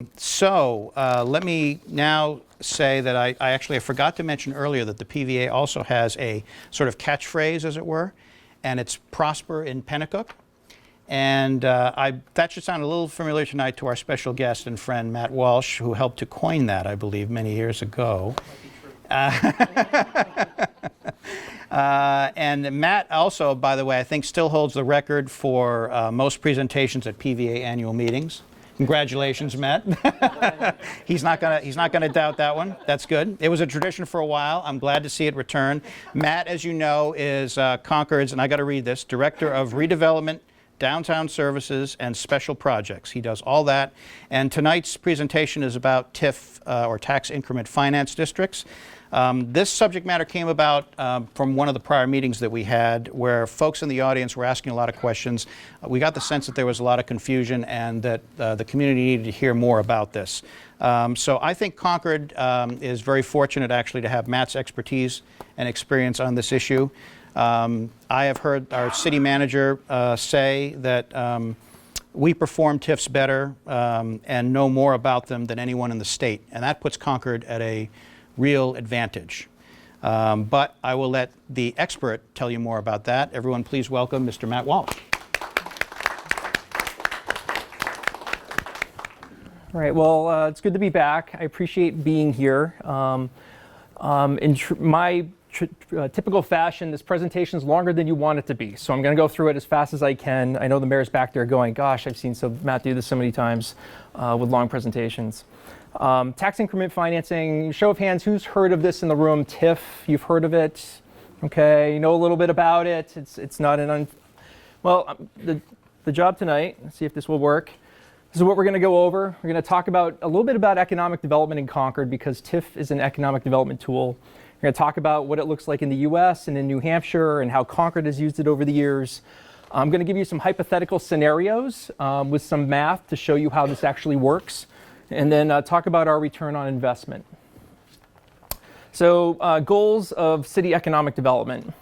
Let me now say that I forgot to mention earlier that the PVA also has a sort of catchphrase, as it were, and it's prosper in Pennacook. And that should sound a little familiar tonight to our special guest and friend, Matt Walsh, who helped to coin that, I believe, many years ago. And Matt also, by the way, I think still holds the record for most presentations at PVA annual meetings. Congratulations, Matt. He's not gonna doubt that one. That's good. It was a tradition for a while. I'm glad to see it return. Matt, as you know, is Concord's, and I got to read this, Director of Redevelopment, Downtown Services, and Special Projects. He does all that. And tonight's presentation is about TIF, or Tax Increment Finance Districts. This subject matter came about from one of the prior meetings that we had where folks in the audience were asking a lot of questions. We got the sense that there was a lot of confusion and that the community needed to hear more about this. So I think Concord is very fortunate actually to have Matt's expertise and experience on this issue. I have heard our city manager say that we perform TIFs better and know more about them than anyone in the state, and that puts Concord at a real advantage. But I will let the expert tell you more about that. Everyone please welcome Mr. Matt Walsh. All right, well, it's good to be back. I appreciate being here. In my typical fashion, this presentation is longer than you want it to be, so I'm going to go through it as fast as I can. I know the mayor's back there going, gosh, I've seen Matt do this so many times with long presentations. Tax increment financing, show of hands, who's heard of this in the room? TIF, you've heard of it? Okay, you know a little bit about it. It's not the job tonight, let's see if this will work. This is what we're going to go over. We're going to talk about a little bit about economic development in Concord because TIF is an economic development tool. We're going to talk about what it looks like in the US and in New Hampshire and how Concord has used it over the years. I'm going to give you some hypothetical scenarios with some math to show you how this actually works. And then talk about our return on investment. So goals of city economic development.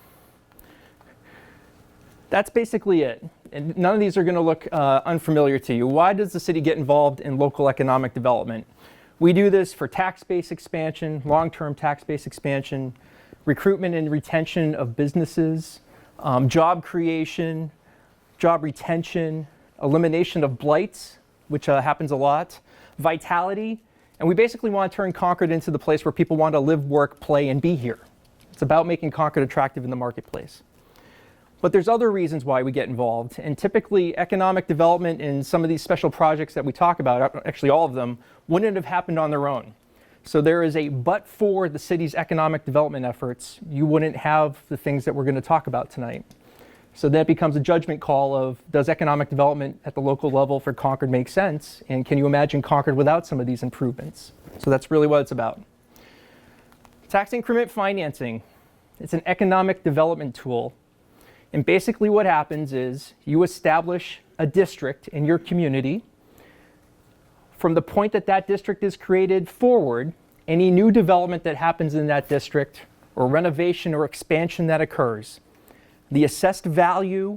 That's basically it. And none of these are going to look unfamiliar to you. Why does the city get involved in local economic development? We do this for tax base expansion, long-term tax base expansion, recruitment and retention of businesses, job creation, job retention, elimination of blights, which happens a lot, vitality, and we basically want to turn Concord into the place where people want to live, work, play, and be here. It's about making Concord attractive in the marketplace. But there's other reasons why we get involved, and typically economic development in some of these special projects that we talk about, actually all of them, wouldn't have happened on their own. So there is a but for the city's economic development efforts, you wouldn't have the things that we're going to talk about tonight. So that becomes a judgment call of, does economic development at the local level for Concord make sense? And can you imagine Concord without some of these improvements? So that's really what it's about. Tax increment financing. It's an economic development tool. And basically what happens is you establish a district in your community. From the point that that district is created forward, any new development that happens in that district or renovation or expansion that occurs, the assessed value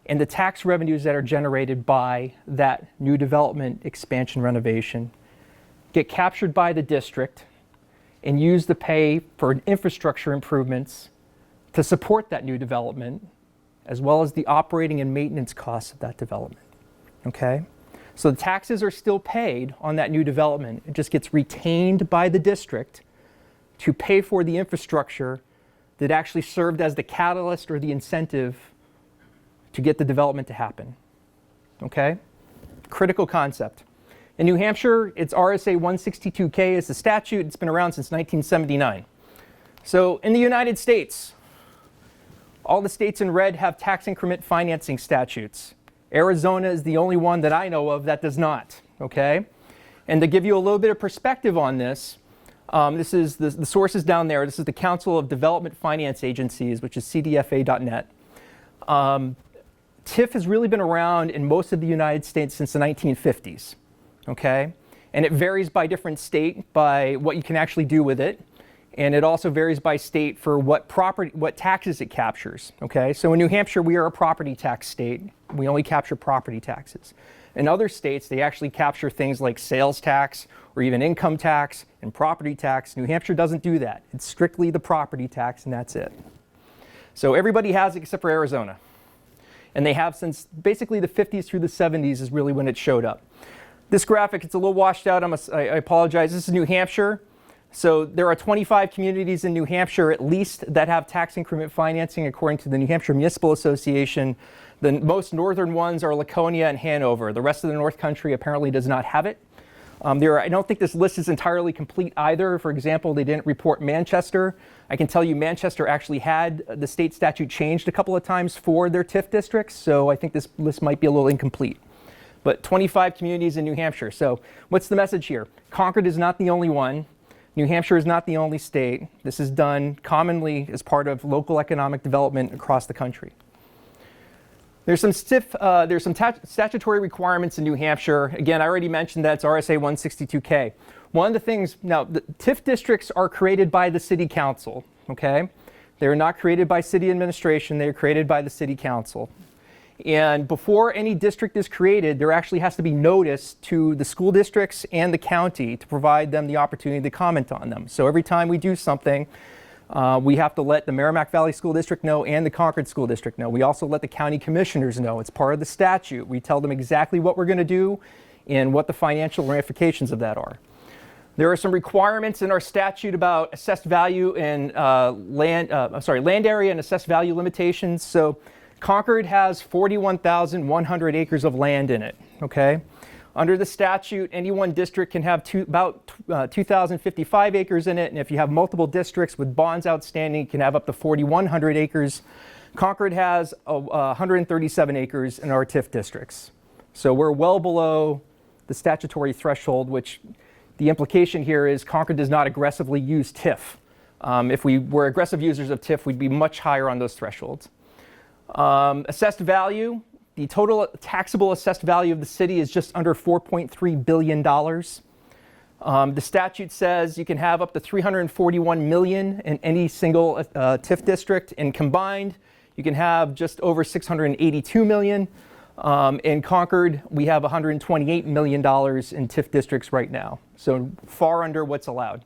and the tax revenues that are generated by that new development, expansion, renovation get captured by the district and used to pay for infrastructure improvements to support that new development, as well as the operating and maintenance costs of that development. Okay? So the taxes are still paid on that new development. It just gets retained by the district to pay for the infrastructure that actually served as the catalyst or the incentive to get the development to happen. Okay? Critical concept. In New Hampshire, it's RSA 162K is the statute. It's been around since 1979. So in the United States, all the states in red have tax increment financing statutes. Arizona is the only one that I know of that does not. Okay? And to give you a little bit of perspective on this, this is the source is down there. This is the Council of Development Finance Agencies, which is cdfa.net. TIF has really been around in most of the United States since the 1950s, okay? And it varies by different state by what you can actually do with it. And it also varies by state for what taxes it captures, okay? So in New Hampshire, we are a property tax state. We only capture property taxes. In other states, they actually capture things like sales tax or even income tax and property tax. New Hampshire doesn't do that. It's strictly the property tax, and that's it. So everybody has it except for Arizona. And they have since basically the 50s through the 70s is really when it showed up. This graphic, it's a little washed out. I apologize. This is New Hampshire. So there are 25 communities in New Hampshire at least that have tax increment financing according to the New Hampshire Municipal Association. The most northern ones are Laconia and Hanover. The rest of the North Country apparently does not have it. I don't think this list is entirely complete either. For example, they didn't report Manchester. I can tell you Manchester actually had the state statute changed a couple of times for their TIF districts, so I think this list might be a little incomplete. But 25 communities in New Hampshire. So what's the message here? Concord is not the only one. New Hampshire is not the only state. This is done commonly as part of local economic development across the country. There's some statutory requirements in New Hampshire. Again, I already mentioned that it's RSA 162K. One of the things, now the TIF districts are created by the city council, okay? They're not created by city administration, they're created by the city council. And before any district is created, there actually has to be notice to the school districts and the county to provide them the opportunity to comment on them. So every time we do something, we have to let the Merrimack Valley School District know and the Concord School District know. We also let the county commissioners know. It's part of the statute. We tell them exactly what we're going to do and what the financial ramifications of that are. There are some requirements in our statute about assessed value and land area and assessed value limitations. So Concord has 41,100 acres of land in it, okay? Under the statute, any one district can have about 2,055 acres in it, and if you have multiple districts with bonds outstanding, you can have up to 4,100 acres. Concord has 137 acres in our TIF districts. So we're well below the statutory threshold, which the implication here is Concord does not aggressively use TIF. If we were aggressive users of TIF, we'd be much higher on those thresholds. Assessed value, the total taxable assessed value of the city is just under $4.3 billion. The statute says you can have up to $341 million in any single TIF district, and combined you can have just over $682 million. In Concord, we have $128 million in TIF districts right now, so far under what's allowed.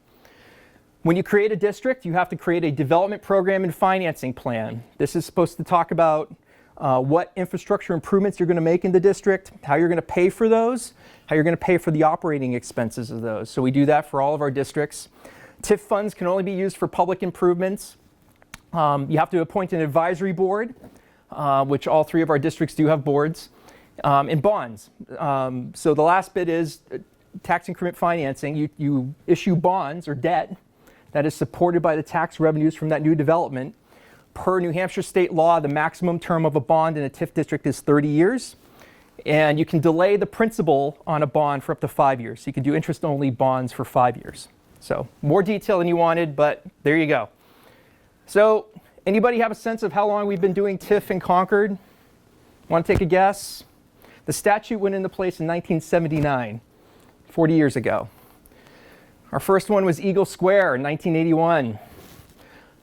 When you create a district, you have to create a development program and financing plan. This is supposed to talk about what infrastructure improvements you're going to make in the district, how you're going to pay for those, how you're going to pay for the operating expenses of those. So we do that for all of our districts. TIF funds can only be used for public improvements. You have to appoint an advisory board, which all three of our districts do have boards, and bonds. So the last bit is tax increment financing. You issue bonds or debt that is supported by the tax revenues from that new development. Per New Hampshire state law, the maximum term of a bond in a TIF district is 30 years. And you can delay the principal on a bond for up to 5 years. So you can do interest-only bonds for 5 years. So more detail than you wanted, but there you go. So anybody have a sense of how long we've been doing TIF in Concord? Want to take a guess? The statute went into place in 1979, 40 years ago. Our first one was Eagle Square in 1981.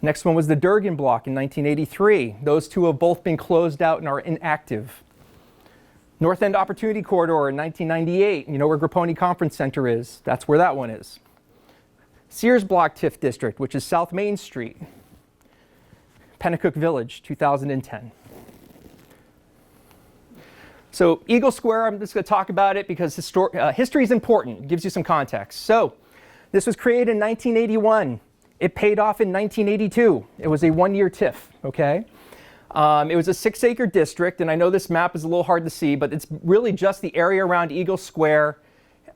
Next one was the Durgan Block in 1983. Those two have both been closed out and are inactive. North End Opportunity Corridor in 1998. You know where Grapponi Conference Center is? That's where that one is. Sears Block TIF District, which is South Main Street. Pennacook Village, 2010. So Eagle Square, I'm just going to talk about it because history is important. It gives you some context. So this was created in 1981. It paid off in 1982. It was a one-year TIF, okay? It was a 6-acre district, and I know this map is a little hard to see, but it's really just the area around Eagle Square,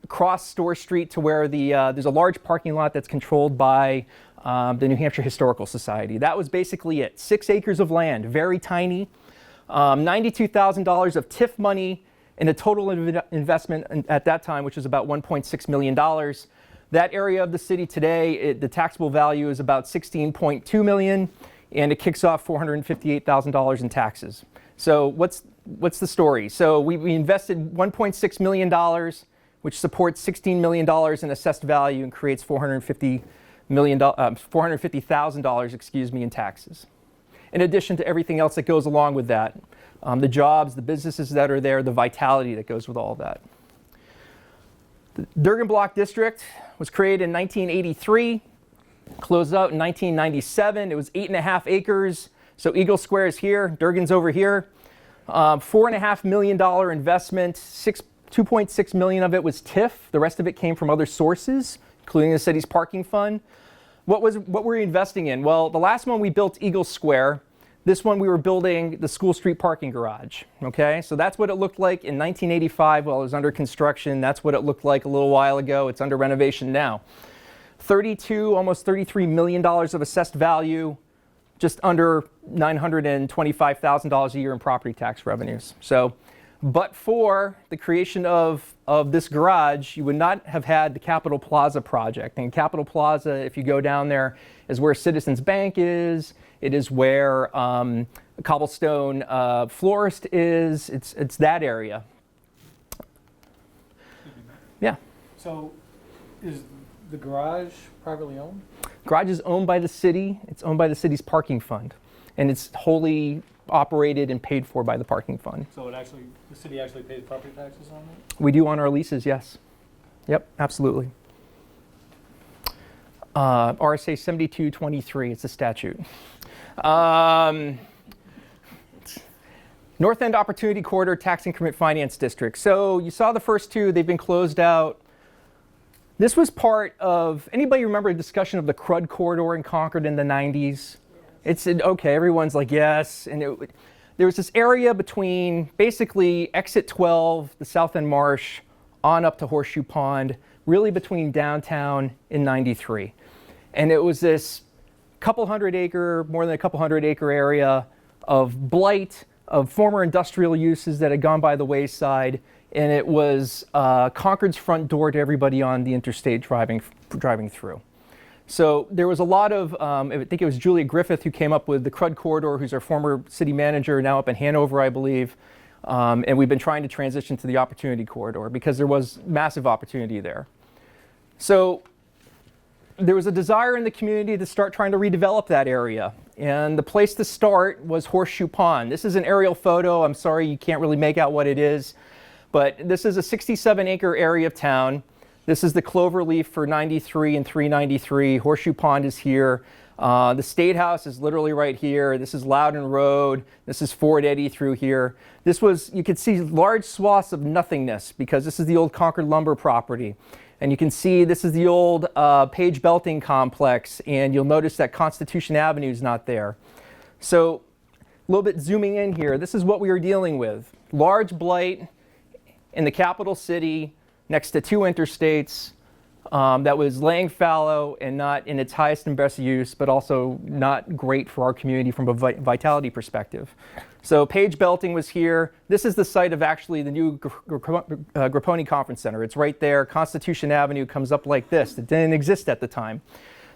across Store Street to where there's a large parking lot that's controlled by the New Hampshire Historical Society. That was basically it. 6 acres of land, very tiny. $92,000 of TIF money and a total investment at that time, which was about $1.6 million. That area of the city today, the taxable value is about $16.2 million, and it kicks off $458,000 in taxes. So what's the story? So we invested $1.6 million, which supports $16 million in assessed value and creates $450,000, in taxes. In addition to everything else that goes along with that. the jobs, the businesses that are there, the vitality that goes with all of that. The Durgan Block District was created in 1983, closed out in 1997. It was 8.5 acres. So Eagle Square is here, Durgan's over here. $4.5 million investment, 2.6 million of it was TIF. The rest of it came from other sources, including the city's parking fund. What were we investing in? Well, the last one we built Eagle Square. This one we were building the School Street parking garage. Okay, so that's what it looked like in 1985 while it was under construction. That's what it looked like a little while ago. It's under renovation now. Almost $33 million of assessed value, just under $925,000 a year in property tax revenues. So, but for the creation of this garage, you would not have had the Capitol Plaza project. And Capitol Plaza, if you go down there, is where Citizens Bank is. It is where Cobblestone Florist is. It's that area. Yeah. So, is the garage privately owned? Garage is owned by the city. It's owned by the city's parking fund, and it's wholly operated and paid for by the parking fund. So the city actually pays property taxes on it? We do on our leases, yes. Yep, absolutely. RSA 7223, it's a statute. North End Opportunity Corridor Tax Increment Finance District. So you saw the first two, they've been closed out. This was part of, anybody remember a discussion of the CRUD corridor in Concord in the 90s? It's okay, everyone's like, yes. And there was this area between basically exit 12, the South End Marsh, on up to Horseshoe Pond, really between downtown and 93. And it was this more than a couple hundred acre area of blight, of former industrial uses that had gone by the wayside. And it was Concord's front door to everybody on the interstate driving through. So there was a lot of, I think it was Julia Griffith who came up with the CRUD corridor, who's our former city manager, now up in Hanover, I believe. And we've been trying to transition to the opportunity corridor because there was massive opportunity there. So there was a desire in the community to start trying to redevelop that area. And the place to start was Horseshoe Pond. This is an aerial photo. I'm sorry, you can't really make out what it is. But this is a 67-acre area of town. This is the cloverleaf for 93 and 393. Horseshoe Pond is here. The State House is literally right here. This is Loudon Road. This is Fort Eddy through here. You could see large swaths of nothingness because this is the old Concord lumber property. And you can see this is the old Page Belting complex, and you'll notice that Constitution Avenue is not there. So a little bit zooming in here, this is what we were dealing with. Large blight in the capital city next to two interstates that was laying fallow and not in its highest and best use, but also not great for our community from a vitality perspective. So Page Belting was here. This is the site of actually the new Grapponi Conference Center. It's right there. Constitution Avenue comes up like this. It didn't exist at the time.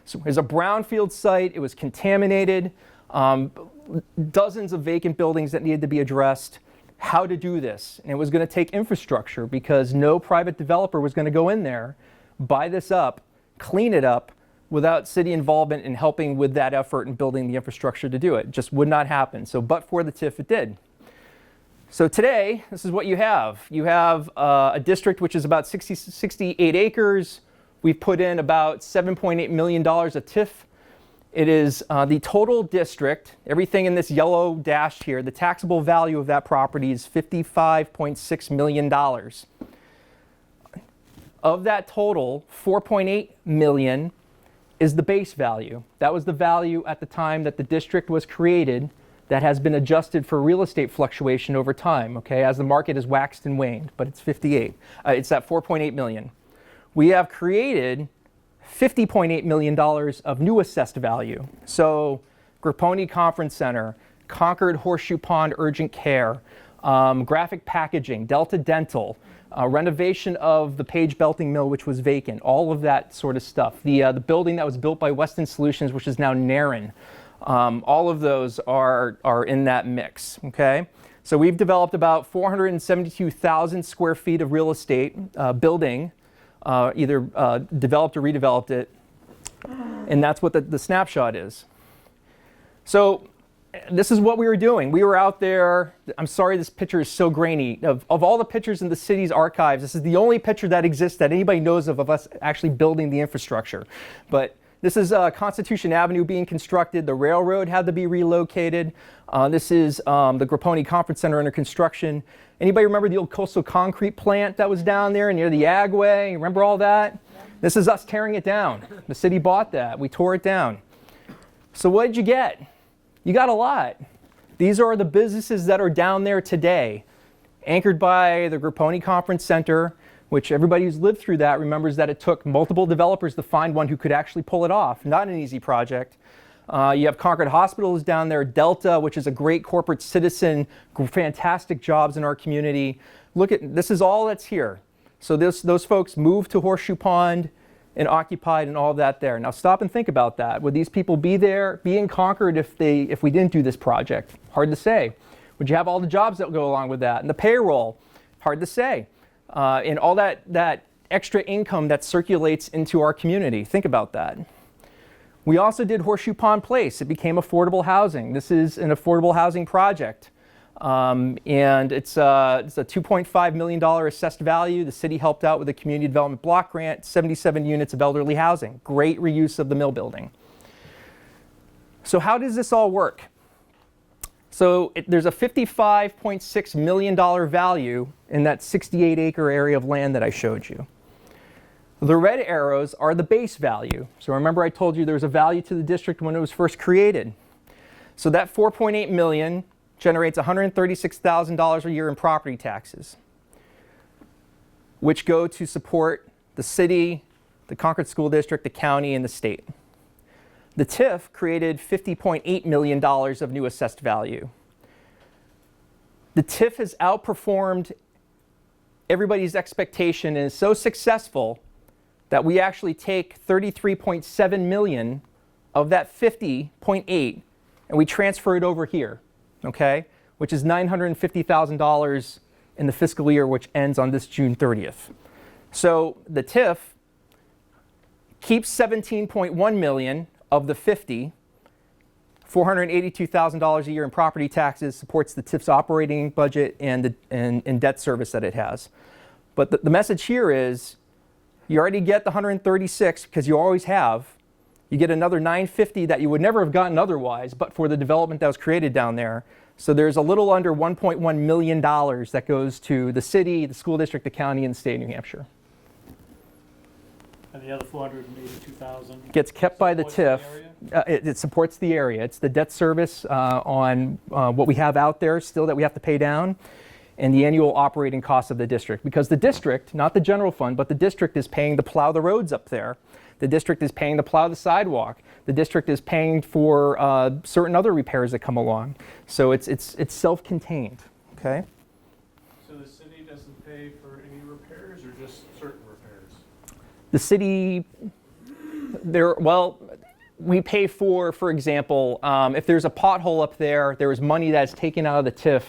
So it was a brownfield site. It was contaminated. Dozens of vacant buildings that needed to be addressed. How to do this? And it was going to take infrastructure because no private developer was going to go in there, buy this up, clean it up, without city involvement in helping with that effort and building the infrastructure to do it. It just would not happen. So, but for the TIF, it did. So today, this is what you have. You have a district which is about 68 acres. We've put in about $7.8 million of TIF. It is the total district, everything in this yellow dash here, the taxable value of that property is $55.6 million. Of that total, $4.8 million is the base value. That was the value at the time that the district was created that has been adjusted for real estate fluctuation over time, okay, as the market has waxed and waned, but it's 58. It's at 4.8 million. We have created $50.8 million of new assessed value. So Grapponi Conference Center, Concord Horseshoe Pond Urgent Care, graphic packaging, Delta Dental, renovation of the Page Belting Mill, which was vacant, all of that sort of stuff. The building that was built by Weston Solutions, which is now Naren, all of those are in that mix, okay? So we've developed about 472,000 square feet of real estate building, either developed or redeveloped it, and that's what the snapshot is. So this is what we were doing. We were out there. I'm sorry this picture is so grainy. Of all the pictures in the city's archives, this is the only picture that exists that anybody knows of us actually building the infrastructure. But this is Constitution Avenue being constructed. The railroad had to be relocated. This is the Grapponi Conference Center under construction. Anybody remember the old coastal concrete plant that was down there near the Agway? Remember all that? This is us tearing it down. The city bought that. We tore it down. So what did you get? You got a lot. These are the businesses that are down there today, anchored by the Grapponi Conference Center, which everybody who's lived through that remembers that it took multiple developers to find one who could actually pull it off. Not an easy project. You have Concord Hospitals down there, Delta, which is a great corporate citizen, fantastic jobs in our community. Look at, this is all that's here. So those folks moved to Horseshoe Pond and occupied and all of that there. Now stop and think about that. Would these people be there, be in Concord if we didn't do this project? Hard to say. Would you have all the jobs that go along with that? And the payroll? Hard to say. And all that extra income that circulates into our community. Think about that. We also did Horseshoe Pond Place. It became affordable housing. This is an affordable housing project. And it's a $2.5 million assessed value. The city helped out with a community development block grant, 77 units of elderly housing. Great reuse of the mill building. So how does this all work? So there's a $55.6 million value in that 68-acre area of land that I showed you. The red arrows are the base value. So remember I told you there was a value to the district when it was first created. So that $4.8 million generates $136,000 a year in property taxes, which go to support the city, the Concord School District, the county, and the state. The TIF created $50.8 million of new assessed value. The TIF has outperformed everybody's expectation and is so successful that we actually take 33.7 million of that 50.8 and we transfer it over here, okay? Which is $950,000 in the fiscal year, which ends on this June 30th. So the TIF keeps 17.1 million of the 50, $482,000 a year in property taxes, supports the TIF's operating budget and debt service that it has. But the message here is you already get the 136 because you always have. You get another 950 that you would never have gotten otherwise, but for the development that was created down there. So there's a little under $1.1 million that goes to the city, the school district, the county, and the state of New Hampshire. And the other 482,000 gets kept by the TIF. It Supports the area. It's the debt service on what we have out there still that we have to pay down, and the annual operating costs of the district. Because the district, not the general fund, but the district is paying to plow the roads up there. The district is paying to plow the sidewalk. The district is paying for certain other repairs that come along. So it's self-contained, okay? So the city doesn't pay for any repairs or just certain repairs? The city, we pay for example, if there's a pothole up there, there is money that's taken out of the TIF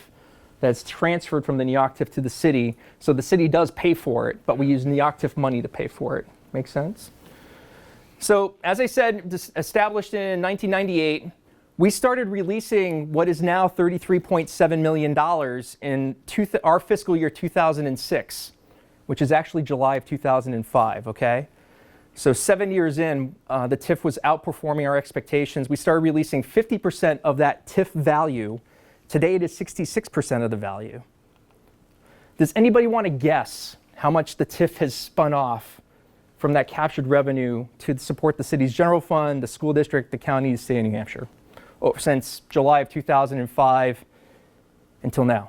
that's transferred from the NEOC TIF to the city. So the city does pay for it, but we use NEOC TIF money to pay for it. Make sense? So as I said, established in 1998, we started releasing what is now $33.7 million in our fiscal year 2006, which is actually July of 2005, okay? So 7 years in, the TIF was outperforming our expectations. We started releasing 50% of that TIF value. Today it is 66% of the value. Does anybody want to guess how much the TIF has spun off from that captured revenue to support the city's general fund, the school district, the county, the state of New Hampshire, since July of 2005 until now?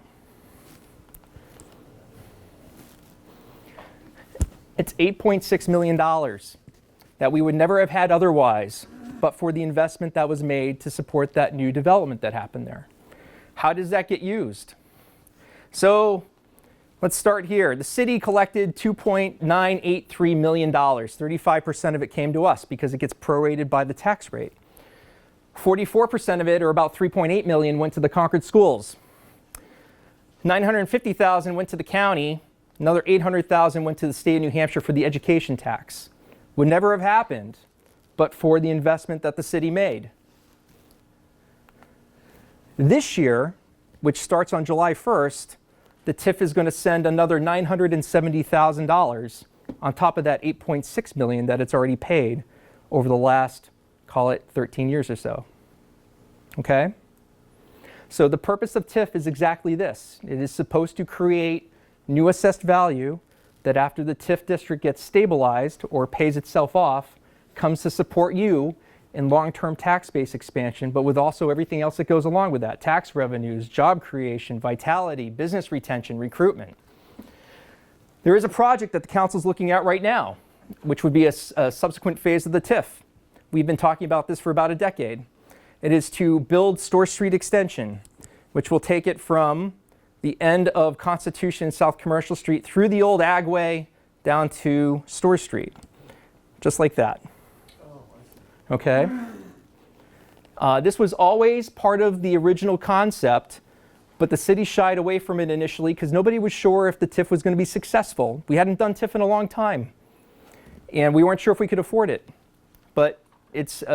It's $8.6 million that we would never have had otherwise, but for the investment that was made to support that new development that happened there. How does that get used? So let's start here. The city collected $2.983 million. 35% of it came to us because it gets prorated by the tax rate. 44% of it, or about $3.8 million, went to the Concord schools. $950,000 went to the county. Another $800,000 went to the state of New Hampshire for the education tax. Would never have happened but for the investment that the city made. This year, which starts on July 1st, the TIF is going to send another $970,000 on top of that $8.6 million that it's already paid over the last, call it 13 years or so. Okay? So the purpose of TIF is exactly this. It is supposed to create new assessed value that after the TIF district gets stabilized or pays itself off, comes to support you in long-term tax base expansion, but with also everything else that goes along with that. Tax revenues, job creation, vitality, business retention, recruitment. There is a project that the council is looking at right now, which would be a subsequent phase of the TIF. We've been talking about this for about a decade. It is to build Store Street Extension, which will take it from the end of Constitution and South Commercial Street through the old Agway down to Store Street, just like that. Okay? This was always part of the original concept, but the city shied away from it initially because nobody was sure if the TIF was going to be successful. We hadn't done TIF in a long time, and we weren't sure if we could afford it. But it's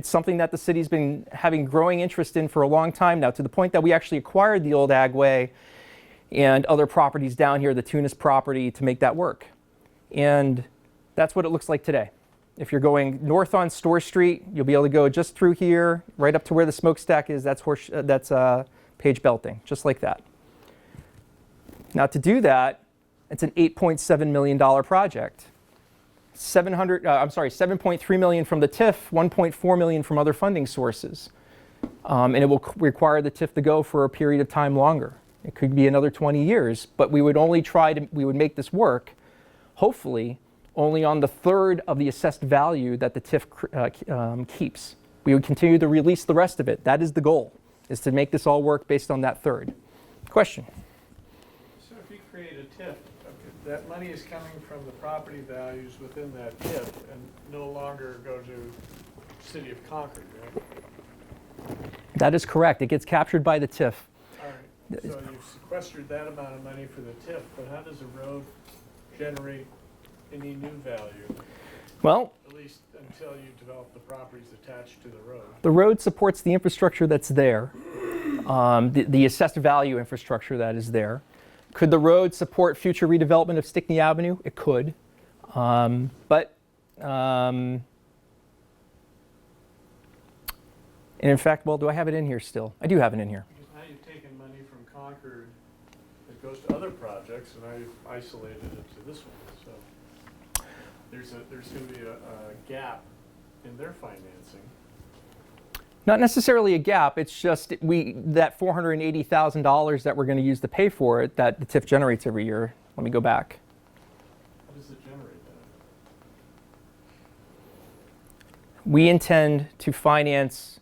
something that the city's been having growing interest in for a long time now, to the point that we actually acquired the old Agway and other properties down here, the Tunis property, to make that work. And that's what it looks like today. If you're going north on Store Street, you'll be able to go just through here, right up to where the smokestack is. That's Page Belting, just like that. Now to do that, it's an $8.7 million project. $7.3 million from the TIF, $1.4 million from other funding sources. And it will require the TIF to go for a period of time longer. It could be another 20 years, but we would make this work, hopefully, only on the third of the assessed value that the TIF keeps. We would continue to release the rest of it. That is the goal, is to make this all work based on that third. Question? So if you create a TIF, that money is coming from the property values within that TIF and no longer go to City of Concord, right? That is correct. It gets captured by the TIF. All right. So you've sequestered that amount of money for the TIF, but how does a road generate any new value? Well, At least until you develop the properties attached to the road. the road supports the infrastructure that's there, the assessed value infrastructure that is there. Could the road support future redevelopment of Stickney Avenue? It could. And in fact, well, do I have it in here still? I do have it in here. Because now you've taken money from Concord that goes to other projects, and now you've isolated it to this one. So there's going to be a gap in their financing. Not necessarily a gap. It's just that $480,000 that we're going to use to pay for it that the TIF generates every year. Let me go back. How does it generate that? We intend to finance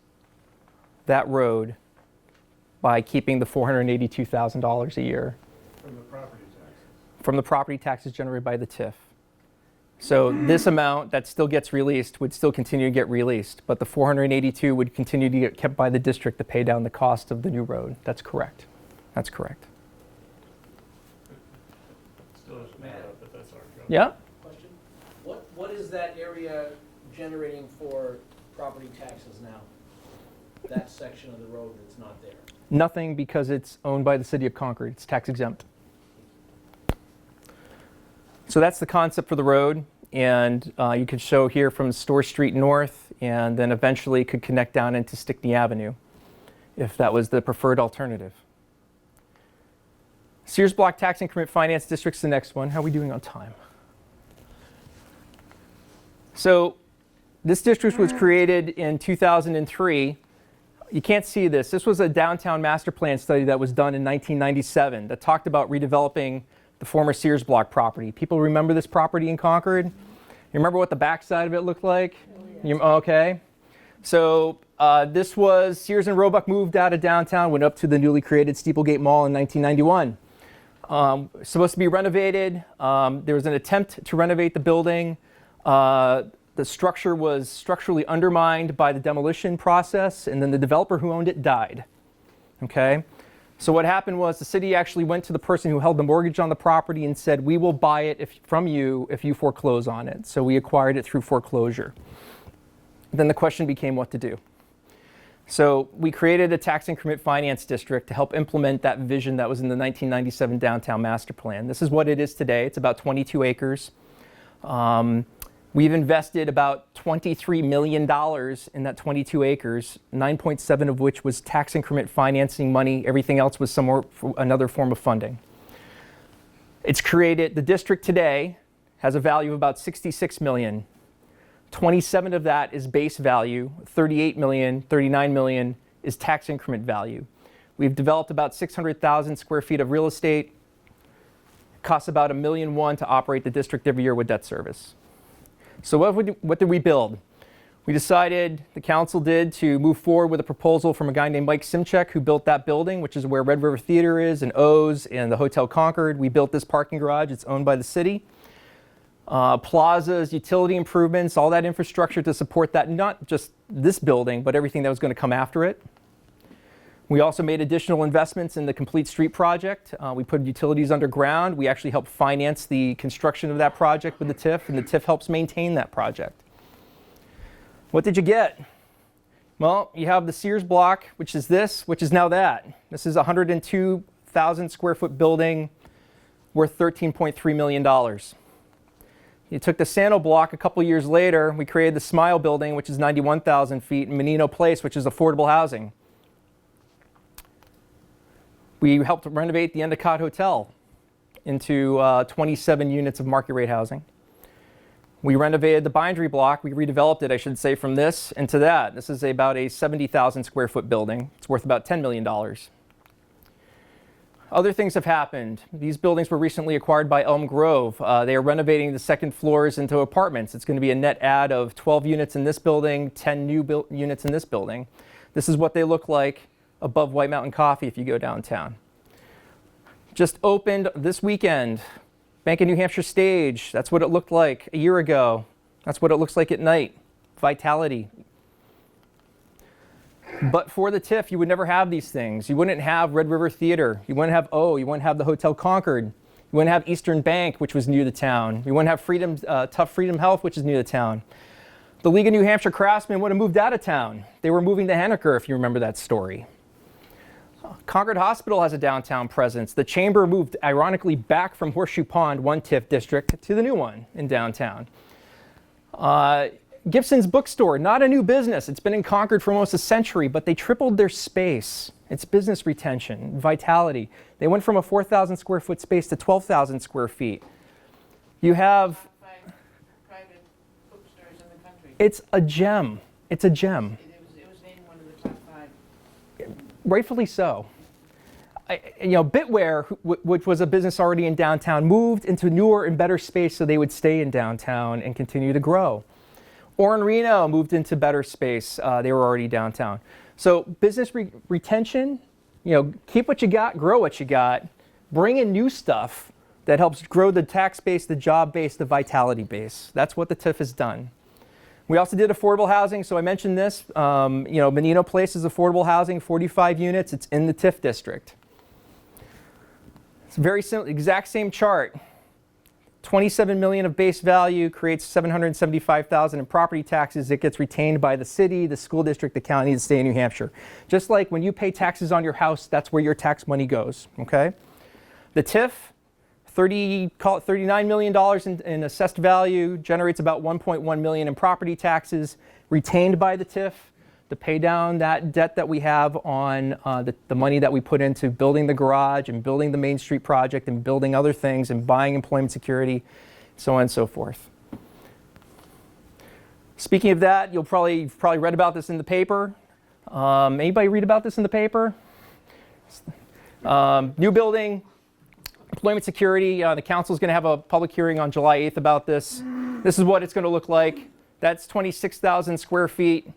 that road by keeping the $482,000 a year From the property taxes. from the property taxes generated by the TIF. So this amount that still gets released would still continue to get released, but the 482 would continue to get kept by the district to pay down the cost of the new road. That's correct. That's correct. Still doesn't matter, but that's our job. Yeah? Question, what is that area generating for property taxes now? That section of the road that's not there? Nothing, because it's owned by the city of Concord. It's tax exempt. So that's the concept for the road, and you could show here from Store Street North, and then eventually could connect down into Stickney Avenue, if that was the preferred alternative. Sears Block Tax Increment Finance District's the next one. How are we doing on time? So this district was created in 2003. You can't see this. This was a downtown master plan study that was done in 1997 that talked about redeveloping the former Sears Block property. People remember this property in Concord? You remember what the backside of it looked like? Okay. So this was Sears and Roebuck moved out of downtown, went up to the newly created Steeplegate Mall in 1991. Supposed to be renovated. There was an attempt to renovate the building. The structure was structurally undermined by the demolition process, and then the developer who owned it died. Okay? So what happened was the city actually went to the person who held the mortgage on the property and said, we will buy it from you if you foreclose on it. So we acquired it through foreclosure. Then the question became what to do. So we created a tax increment finance district to help implement that vision that was in the 1997 downtown master plan. This is what it is today. It's about 22 acres. We've invested about $23 million in that 22 acres, 9.7 of which was tax increment financing money. Everything else was another form of funding. It's created, the district today has a value of about $66 million. 27 of that is base value, 38 million, 39 million is tax increment value. We've developed about 600,000 square feet of real estate. It costs about $1.1 million to operate the district every year with debt service. So what did we build? We decided, the council did, to move forward with a proposal from a guy named Mike Simchek, who built that building, which is where Red River Theater is, and O's, and the Hotel Concord. We built this parking garage. It's owned by the city. Plazas, utility improvements, all that infrastructure to support that, not just this building, but everything that was going to come after it. We also made additional investments in the Complete Street project. We put utilities underground. We actually helped finance the construction of that project with the TIF, and the TIF helps maintain that project. What did you get? Well, you have the Sears block, which is this, which is now that. This is a 102,000 square foot building worth $13.3 million. You took the Sano block a couple years later. We created the Smile building, which is 91,000 feet, and Menino Place, which is affordable housing. We helped renovate the Endicott Hotel into 27 units of market rate housing. We renovated the Bindery block. We redeveloped it, I should say, from this into that. This is about a 70,000 square foot building. It's worth about $10 million. Other things have happened. These buildings were recently acquired by Elm Grove. They are renovating the second floors into apartments. It's going to be a net add of 12 units in this building, 10 new units in this building. This is what they look like above White Mountain Coffee if you go downtown. Just opened this weekend, Bank of New Hampshire stage. That's what it looked like a year ago. That's what it looks like at night. Vitality. But for the TIF, you would never have these things. You wouldn't have Red River Theater. You wouldn't have O. You wouldn't have the Hotel Concord. You wouldn't have Eastern Bank, which was new to town. You wouldn't have Tough Freedom Health, which is new to town. The League of New Hampshire Craftsmen would have moved out of town. They were moving to Henniker, if you remember that story. Concord Hospital has a downtown presence. The Chamber moved, ironically, back from Horseshoe Pond, one TIF district, to the new one in downtown. Gibson's Bookstore, not a new business. It's been in Concord for almost a century, but they tripled their space. It's business retention, vitality. They went from a 4,000 square foot space to 12,000 square feet. You have... Top 5 private bookstores in the country. It's a gem. It's a gem. It was named one of the top 5. Rightfully so. Bitware, which was a business already in downtown, moved into newer and better space so they would stay in downtown and continue to grow. Orin Reno moved into better space. They were already downtown. So business retention, keep what you got, grow what you got, bring in new stuff that helps grow the tax base, the job base, the vitality base. That's what the TIF has done. We also did affordable housing. So I mentioned this. Menino Place is affordable housing, 45 units. It's in the TIF district. It's very simple, exact same chart. 27 million of base value creates 775,000 in property taxes. It gets retained by the city, the school district, the county, the state of New Hampshire. Just like when you pay taxes on your house, that's where your tax money goes, okay? The TIF, call it $39 million in assessed value, generates about 1.1 million in property taxes retained by the TIF to pay down that debt that we have on the money that we put into building the garage and building the Main Street project and building other things and buying employment security, so on and so forth. Speaking of that, you've probably read about this in the paper. Anybody read about this in the paper? New building, employment security. The council is going to have a public hearing on July 8th about this. This is what it's going to look like. That's 26,000 square feet.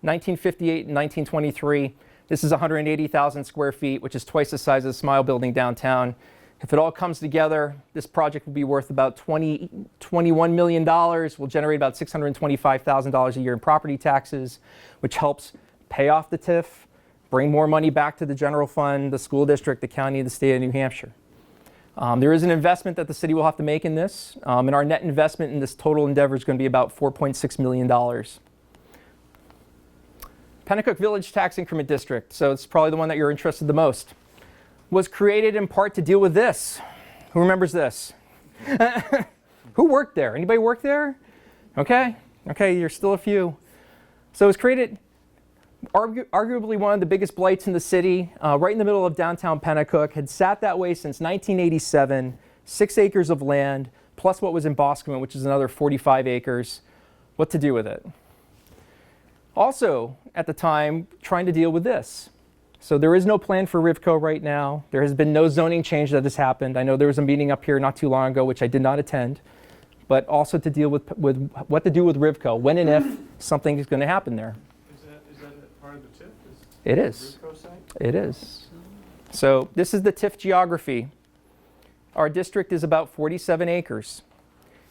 1958 and 1923. This is 180,000 square feet, which is twice the size of the Smile building downtown. If it all comes together, this project will be worth about $21 million. Will generate about $625,000 a year in property taxes, which helps pay off the TIF, bring more money back to the general fund, the school district, the county, the state of New Hampshire. There is an investment that the city will have to make in this, and our net investment in this total endeavor is going to be about $4.6 million. Pennacook Village Tax Increment District, so it's probably the one that you're interested the most, was created in part to deal with this. Who remembers this? Who worked there? Anybody work there? Okay, you're still a few. So it was created, arguably one of the biggest blights in the city, right in the middle of downtown Pennacook, had sat that way since 1987, 6 acres of land, plus what was in Boscombe, which is another 45 acres. What to do with it? Also, at the time, trying to deal with this. So there is no plan for Rivco right now. There has been no zoning change that has happened. I know there was a meeting up here not too long ago, which I did not attend, but also to deal with what to do with Rivco, when and if something is going to happen there. Is that part of the TIF? It is. Rivco site? It is. So this is the TIF geography. Our district is about 47 acres.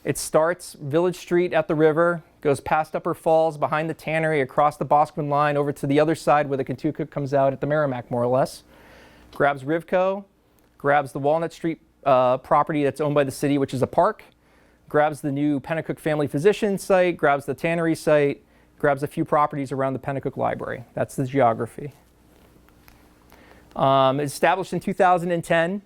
It starts Village Street at the river, goes past Upper Falls, behind the tannery, across the Boscombe line, over to the other side where the Kentucky comes out at the Merrimack, more or less. Grabs Rivco, grabs the Walnut Street property that's owned by the city, which is a park, grabs the new Pennacook Family Physician site, grabs the tannery site, grabs a few properties around the Pennacook Library. That's the geography. Established in 2010.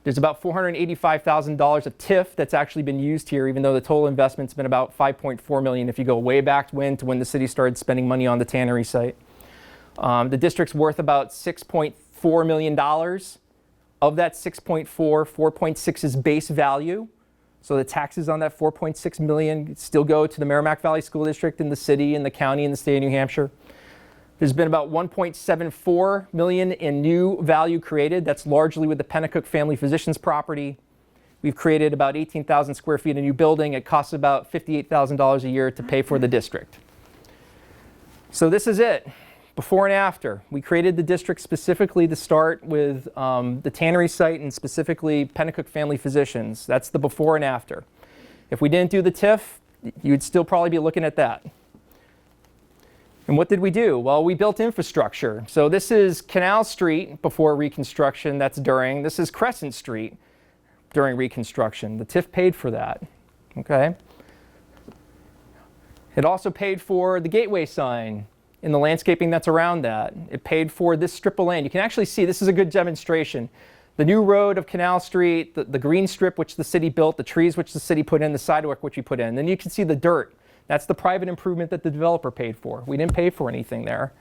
There's about $485,000 of TIF that's actually been used here, even though the total investment's been about $5.4 million if you go way back to when the city started spending money on the tannery site. The district's worth about $6.4 million. Of that 6.4, 4.6 is base value. So the taxes on that 4.6 million still go to the Merrimack Valley School District and the city and the county and the state of New Hampshire. There's been about 1.74 million in new value created. That's largely with the Pennacook Family Physicians property. We've created about 18,000 square feet of new building. It costs about $58,000 a year to pay for the district. So this is it, before and after. We created the district specifically to start with the tannery site and specifically Pennacook Family Physicians. That's the before and after. If we didn't do the TIF, you'd still probably be looking at that. And what did we do? Well, we built infrastructure. So this is Canal Street before reconstruction, that's during. This is Crescent Street during reconstruction. The TIF paid for that, okay? It also paid for the gateway sign and the landscaping that's around that. It paid for this strip of land. You can actually see, this is a good demonstration. The new road of Canal Street, the green strip which the city built, the trees which the city put in, the sidewalk which we put in. Then you can see the dirt. That's the private improvement that the developer paid for. We didn't pay for anything there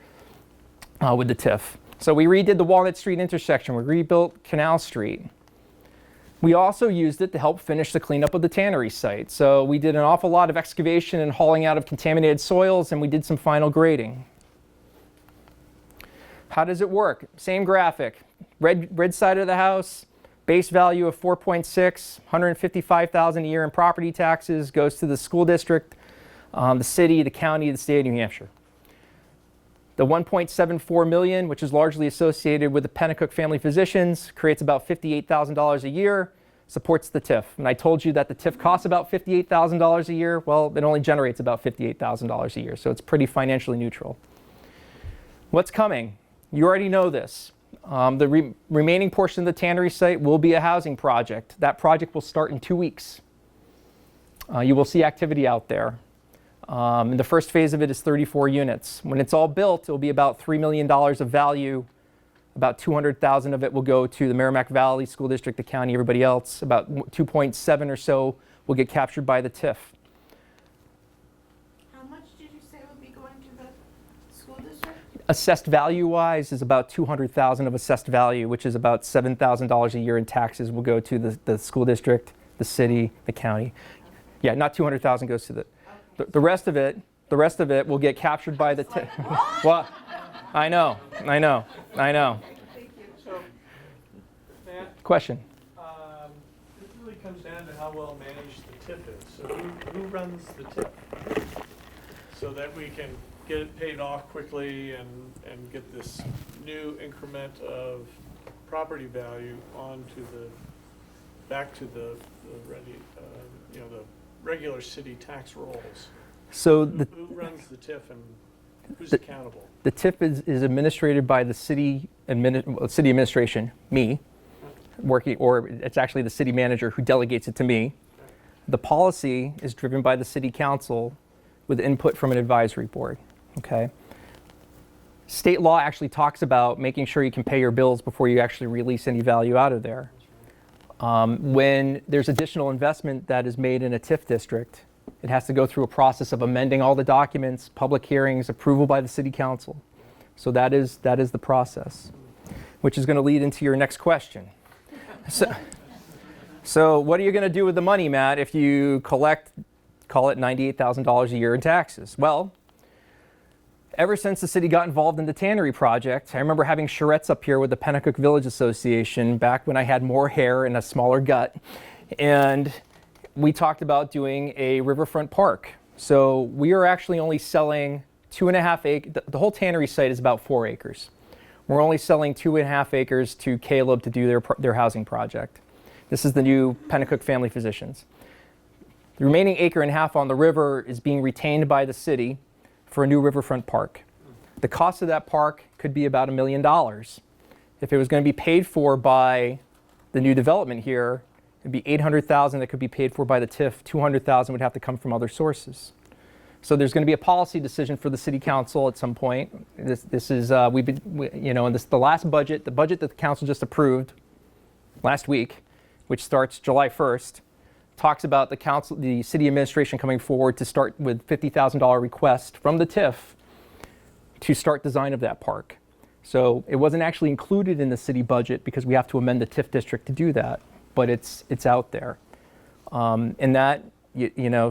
with the TIF. So we redid the Walnut Street intersection. We rebuilt Canal Street. We also used it to help finish the cleanup of the tannery site. So we did an awful lot of excavation and hauling out of contaminated soils, and we did some final grading. How does it work? Same graphic. Red side of the house, base value of 4.6, $155,000 a year in property taxes, goes to the school district, the city, the county, the state of New Hampshire. The 1.74 million, which is largely associated with the Pennacook Family Physicians, creates about $58,000 a year, supports the TIF. And I told you that the TIF costs about $58,000 a year. Well, it only generates about $58,000 a year, so it's pretty financially neutral. What's coming? You already know this. The remaining portion of the tannery site will be a housing project. That project will start in 2 weeks. You will see activity out there. And the first phase of it is 34 units. When it's all built, it'll be about $3 million of value. About 200,000 of it will go to the Merrimack Valley School District, the county, everybody else. About 2.7 or so will get captured by the TIF. How much did you say would be going to the school district? Assessed value-wise is about 200,000 of assessed value, which is about $7,000 a year in taxes will go to the school district, the city, the county. Yeah, not 200,000 goes to the rest of it. The rest of it will get captured by the TIF. Well, I know. So, Matt, Question. this really comes down to how well managed the TIF is. So who runs the TIF? So that we can get it paid off quickly and get this new increment of property value back to the regular city tax rolls. So Who runs the TIF and who's accountable? the TIF is administrated by the city administration, me, working, or it's actually the city manager who delegates it to me. The policy is driven by the city council with input from an advisory board, okay? State law actually talks about making sure you can pay your bills before you actually release any value out of there. When there's additional investment that is made in a TIF district, it has to go through a process of amending all the documents, public hearings, approval by the city council. So that is the process, which is going to lead into your next question. So what are you going to do with the money, Matt, if you collect, call it $98,000 a year in taxes? Well, ever since the city got involved in the tannery project, I remember having charrettes up here with the Pennacook Village Association back when I had more hair and a smaller gut. And we talked about doing a riverfront park. So we are actually only selling 2.5 acres. The whole tannery site is about 4 acres. We're only selling 2.5 acres to Caleb to do their housing project. This is the new Pennacook Family Physicians. The remaining 1.5 acres on the river is being retained by the city for a new riverfront park. The cost of that park could be about $1 million. If it was going to be paid for by the new development here, it'd be $800,000 that could be paid for by the TIF. $200,000 would have to come from other sources. So there's going to be a policy decision for the city council at some point. This is the last budget, the budget that the council just approved last week, which starts July 1st, talks about the city administration coming forward to start with $50,000 request from the TIF to start design of that park. So it wasn't actually included in the city budget because we have to amend the TIF district to do that, but it's out there. And that,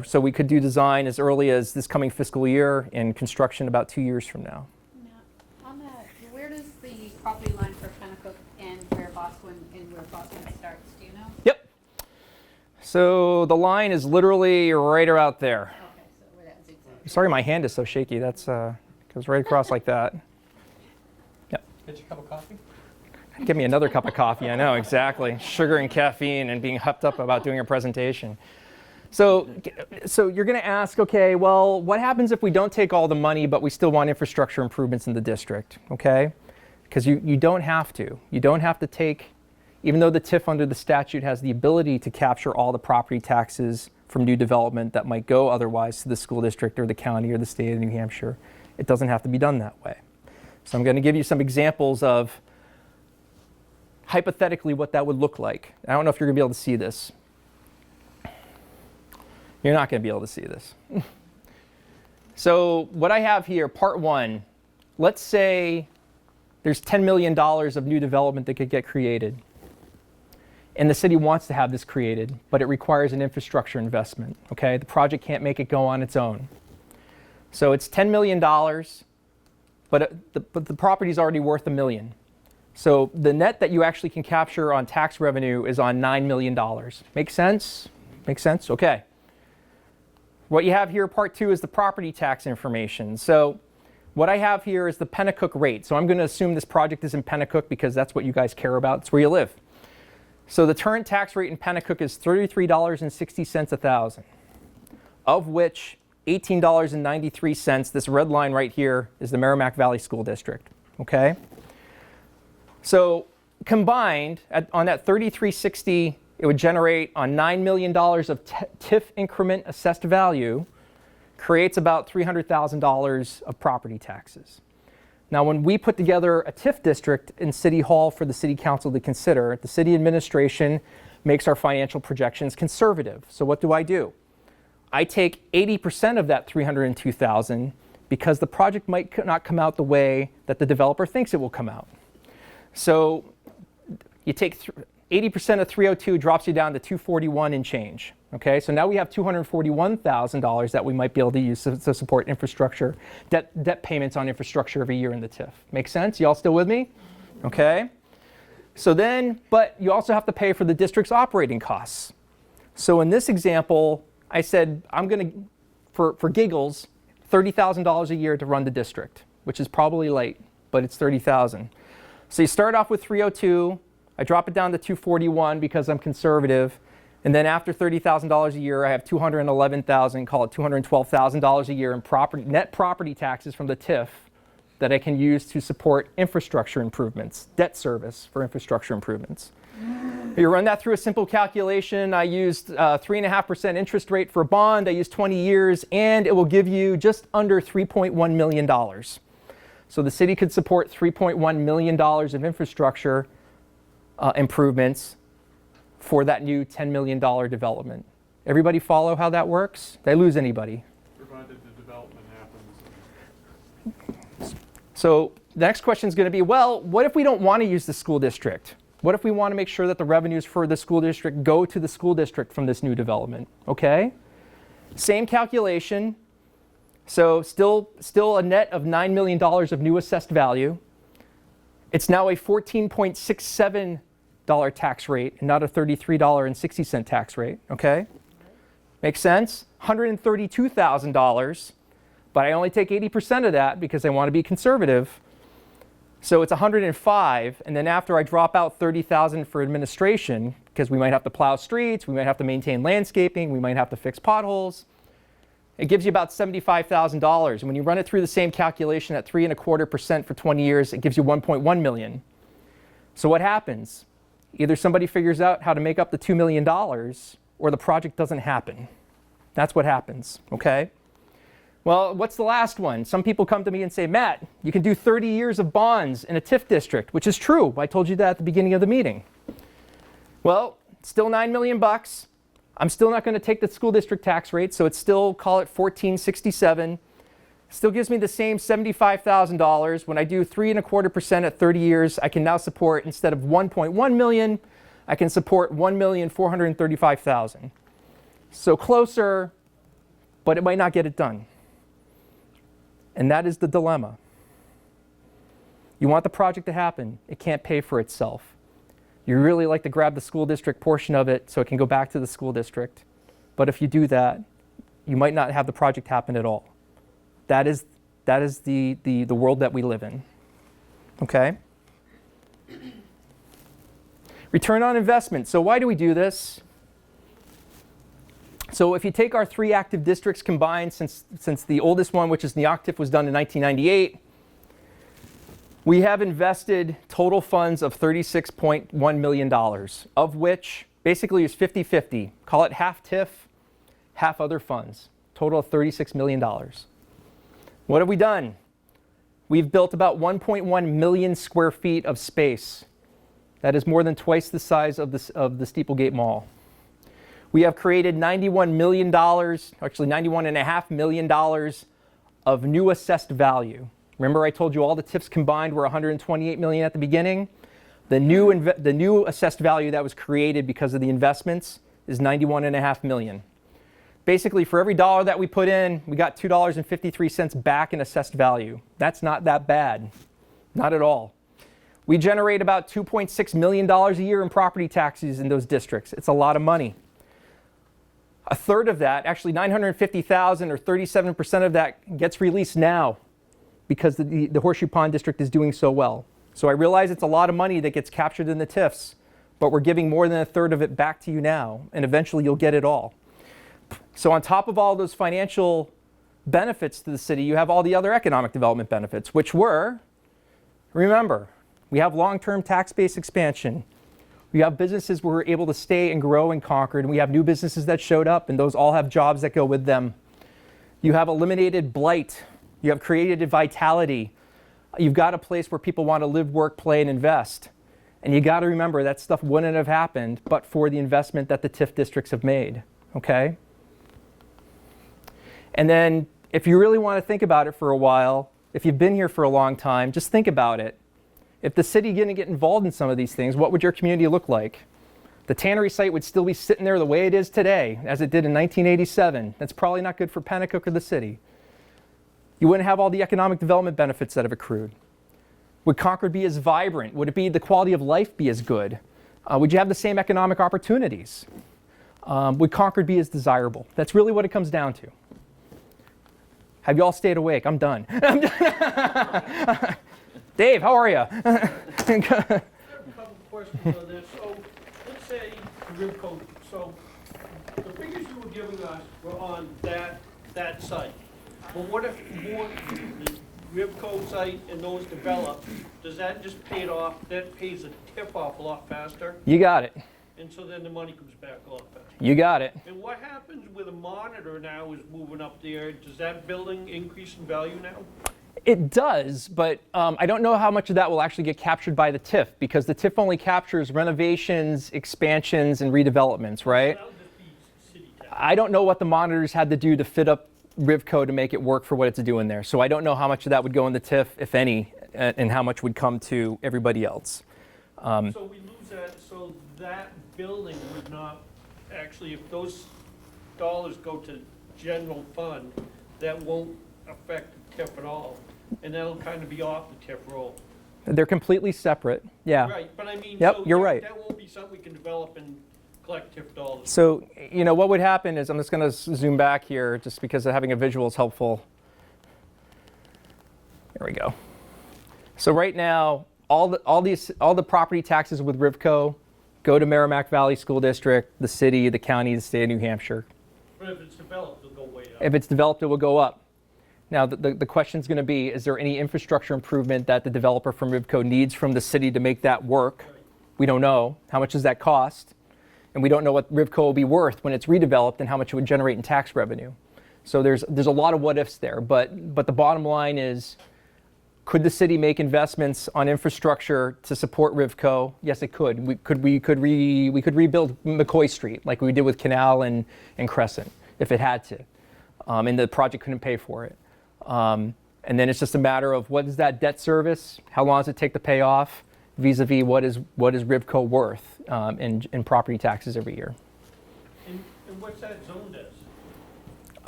so we could do design as early as this coming fiscal year and construction about 2 years from now. Now, on that, where does the property line for Pennacook end where Bosquen starts? Do you know? Yep. So the line is literally right about there. Okay, so where that zigzag. Sorry, my hand is so shaky. That's goes right across like that. Yep. Get your cup of coffee? Give me another cup of coffee. I know, exactly. Sugar and caffeine and being huffed up about doing a presentation. So you're going to ask, okay, well, what happens if we don't take all the money, but we still want infrastructure improvements in the district, okay? Because you don't have to. You don't have to take, even though the TIF under the statute has the ability to capture all the property taxes from new development that might go otherwise to the school district or the county or the state of New Hampshire, it doesn't have to be done that way. So I'm going to give you some examples of hypothetically what that would look like. I don't know if you're going to be able to see this. You're not going to be able to see this. So what I have here, part one, let's say there's $10 million of new development that could get created. And the city wants to have this created, but it requires an infrastructure investment, okay? The project can't make it go on its own. So it's $10 million, but the property's already worth $1 million. So the net that you actually can capture on tax revenue is on $9 million. Make sense? Make sense? Okay. What you have here, part two, is the property tax information. So what I have here is the Pennacook rate. So I'm going to assume this project is in Pennacook because that's what you guys care about. It's where you live. So the current tax rate in Pennacook is $33.60 a thousand, of which $18.93, this red line right here, is the Merrimack Valley School District. Okay? So combined, on that $33.60, it would generate on $9 million of TIF increment assessed value, creates about $300,000 of property taxes. Now, when we put together a TIF district in City Hall for the City Council to consider, the city administration makes our financial projections conservative. So what do? I take 80% of that $302,000 because the project might not come out the way that the developer thinks it will come out. So you take 80% of 302 drops you down to 241 and change. Okay, so now we have $241,000 that we might be able to use to support infrastructure, debt payments on infrastructure every year in the TIF. Make sense? Y'all still with me? Okay. So then, but you also have to pay for the district's operating costs. So in this example, I said I'm going to, for giggles, $30,000 a year to run the district, which is probably light, but it's $30,000. So you start off with 302. I drop it down to 241 because I'm conservative. And then after $30,000 a year, I have $211,000, call it $212,000 a year in net property taxes from the TIF that I can use to support infrastructure improvements, debt service for infrastructure improvements. You run that through a simple calculation. I used 3.5% interest rate for a bond. I used 20 years, and it will give you just under $3.1 million. So the city could support $3.1 million of infrastructure improvements for that new $10 million development. Everybody follow how that works? Did I lose anybody? Provided the development happens. So the next question is going to be, well, what if we don't want to use the school district? What if we want to make sure that the revenues for the school district go to the school district from this new development? Okay. Same calculation. So still a net of $9 million of new assessed value. It's now a $14.67 tax rate and not a $33.60 tax rate. Okay. Makes sense? $132,000, but I only take 80% of that because I want to be conservative. So it's 105, and then after I drop out 30,000 for administration, because we might have to plow streets, we might have to maintain landscaping, we might have to fix potholes, it gives you about $75,000. And when you run it through the same calculation at 3.25% for 20 years, it gives you $1.1 million. So what happens? Either somebody figures out how to make up the $2 million, or the project doesn't happen. That's what happens, okay? Well, what's the last one? Some people come to me and say, Matt, you can do 30 years of bonds in a TIF district, which is true. I told you that at the beginning of the meeting. Well, still $9 million. I'm still not going to take the school district tax rate, so it's still, call it $14.67. Still gives me the same $75,000. When I do 3.25% at 30 years, I can now support, instead of $1.1 million, I can support $1,435,000. So closer, but it might not get it done. And that is the dilemma. You want the project to happen. It can't pay for itself. You really like to grab the school district portion of it so it can go back to the school district. But if you do that, you might not have the project happen at all. That is the world that we live in. Okay? Return on investment. So why do we do this? So if you take our 3 active districts combined, since the oldest one, which is Neoctif, was done in 1998, we have invested total funds of $36.1 million, of which basically is 50-50. Call it half TIF, half other funds. Total of $36 million. What have we done? We've built about 1.1 million square feet of space. That is more than twice the size of the Steeplegate Mall. We have created $91 million, actually $91.5 million of new assessed value. Remember I told you all the TIFs combined were $128 million at the beginning? The new assessed value that was created because of the investments is $91.5 million. Basically, for every dollar that we put in, we got $2.53 back in assessed value. That's not that bad. Not at all. We generate about $2.6 million a year in property taxes in those districts. It's a lot of money. A third of that, actually $950,000 or 37% of that gets released now because the Horseshoe Pond District is doing so well. So I realize it's a lot of money that gets captured in the TIFs, but we're giving more than a third of it back to you now, and eventually you'll get it all. So on top of all those financial benefits to the city, you have all the other economic development benefits, which were, remember, we have long-term tax-based expansion. We have businesses where we're able to stay and grow in Concord, and we have new businesses that showed up, and those all have jobs that go with them. You have eliminated blight. You have created vitality. You've got a place where people want to live, work, play, and invest. And you got to remember that stuff wouldn't have happened but for the investment that the TIF districts have made, okay? And then if you really want to think about it for a while, if you've been here for a long time, just think about it. If the city didn't get involved in some of these things, what would your community look like? The tannery site would still be sitting there the way it is today, as it did in 1987. That's probably not good for Pennacook or the city. You wouldn't have all the economic development benefits that have accrued. Would Concord be as vibrant? Would the quality of life be as good? Would you have the same economic opportunities? Would Concord be as desirable? That's really what it comes down to. Have you all stayed awake? I'm done. Dave, how are you? I have a couple questions on this. So, let's say rib coat. So, the figures you were giving us were on that site. But what if more the rib coat site and those develop? Does that just pay it off? That pays the TIF off a lot faster? You got it. and so then the money comes back off after. You got it. And what happens with a monitor now is moving up there? Does that building increase in value now? It does, but I don't know how much of that will actually get captured by the TIF, because the TIF only captures renovations, expansions, and redevelopments, right? That would just be city tax. I don't know what the monitors had to do to fit up Rivco to make it work for what it's doing there. So I don't know how much of that would go in the TIF, if any, and how much would come to everybody else. So we lose that, so that building would not, actually, if those dollars go to general fund, that won't affect the TIF at all, and that'll kind of be off the TIF roll. They're completely separate, yeah. Right, but I mean, Yep, so you're that- right. That won't be something we can develop and collect TIF dollars. So, you know, what would happen is, I'm just going to zoom back here just because having a visual is helpful. There we go. So right now, all the property taxes with Rivco go to Merrimack Valley School District, the city, the county, the state of New Hampshire. But if it's developed, it'll go way up. If it's developed, it will go up. Now, the question's going to be, is there any infrastructure improvement that the developer from Rivco needs from the city to make that work? We don't know. How much does that cost? And we don't know what Rivco will be worth when it's redeveloped and how much it would generate in tax revenue. So there's a lot of what ifs there. But the bottom line is, could the city make investments on infrastructure to support Rivco? Yes, it could. We could rebuild McCoy Street like we did with Canal and Crescent if it had to, and the project couldn't pay for it. And then it's just a matter of, what is that debt service? How long does it take to pay off? Vis-a-vis what is Rivco worth in property taxes every year? And what's that zoned as?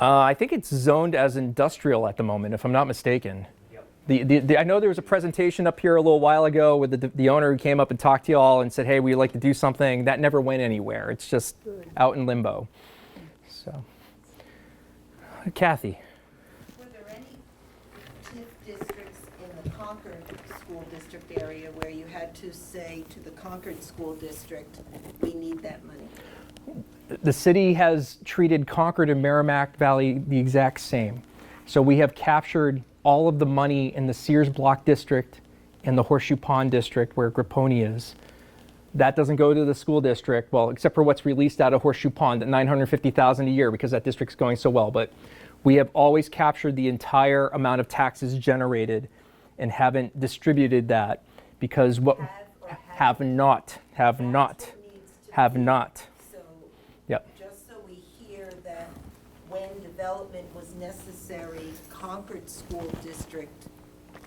I think it's zoned as industrial at the moment, if I'm not mistaken. I know there was a presentation up here a little while ago with the owner who came up and talked to you all and said, hey, we'd like to do something. That never went anywhere. It's just out in limbo. So, Kathy. Were there any TIF districts in the Concord School District area where you had to say to the Concord School District, we need that money? The city has treated Concord and Merrimack Valley the exact same. So we have captured all of the money in the Sears Block District and the Horseshoe Pond District where Grapponi is. That doesn't go to the school district, well, except for what's released out of Horseshoe Pond at $950,000 a year because that district's going so well. But we have always captured the entire amount of taxes generated and haven't distributed that because what have not. That's what needs to Have be. not. So, Yep. just so we hear that when development was necessary, Concord School District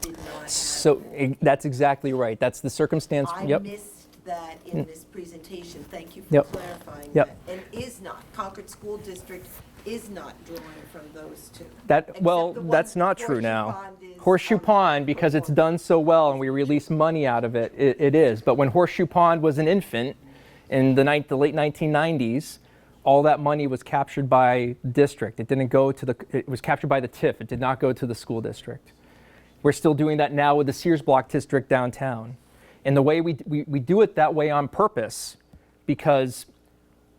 did not have So that. that's exactly right. That's the circumstance. I Yep. missed that in this presentation. Thank you for Yep. clarifying Yep. that. And is not, Concord School District is not drawing from those two. Well, Except the one that's not true Horseshoe now. Pond is Horseshoe on Pond, because it's performing. done so well and we release money out of it, it is. But when Horseshoe Pond was an infant in the late 1990s, all that money was captured by the district. It didn't go to it was captured by the TIF. It did not go to the school district. We're still doing that now with the Sears Block District downtown. And the way we do it that way on purpose, because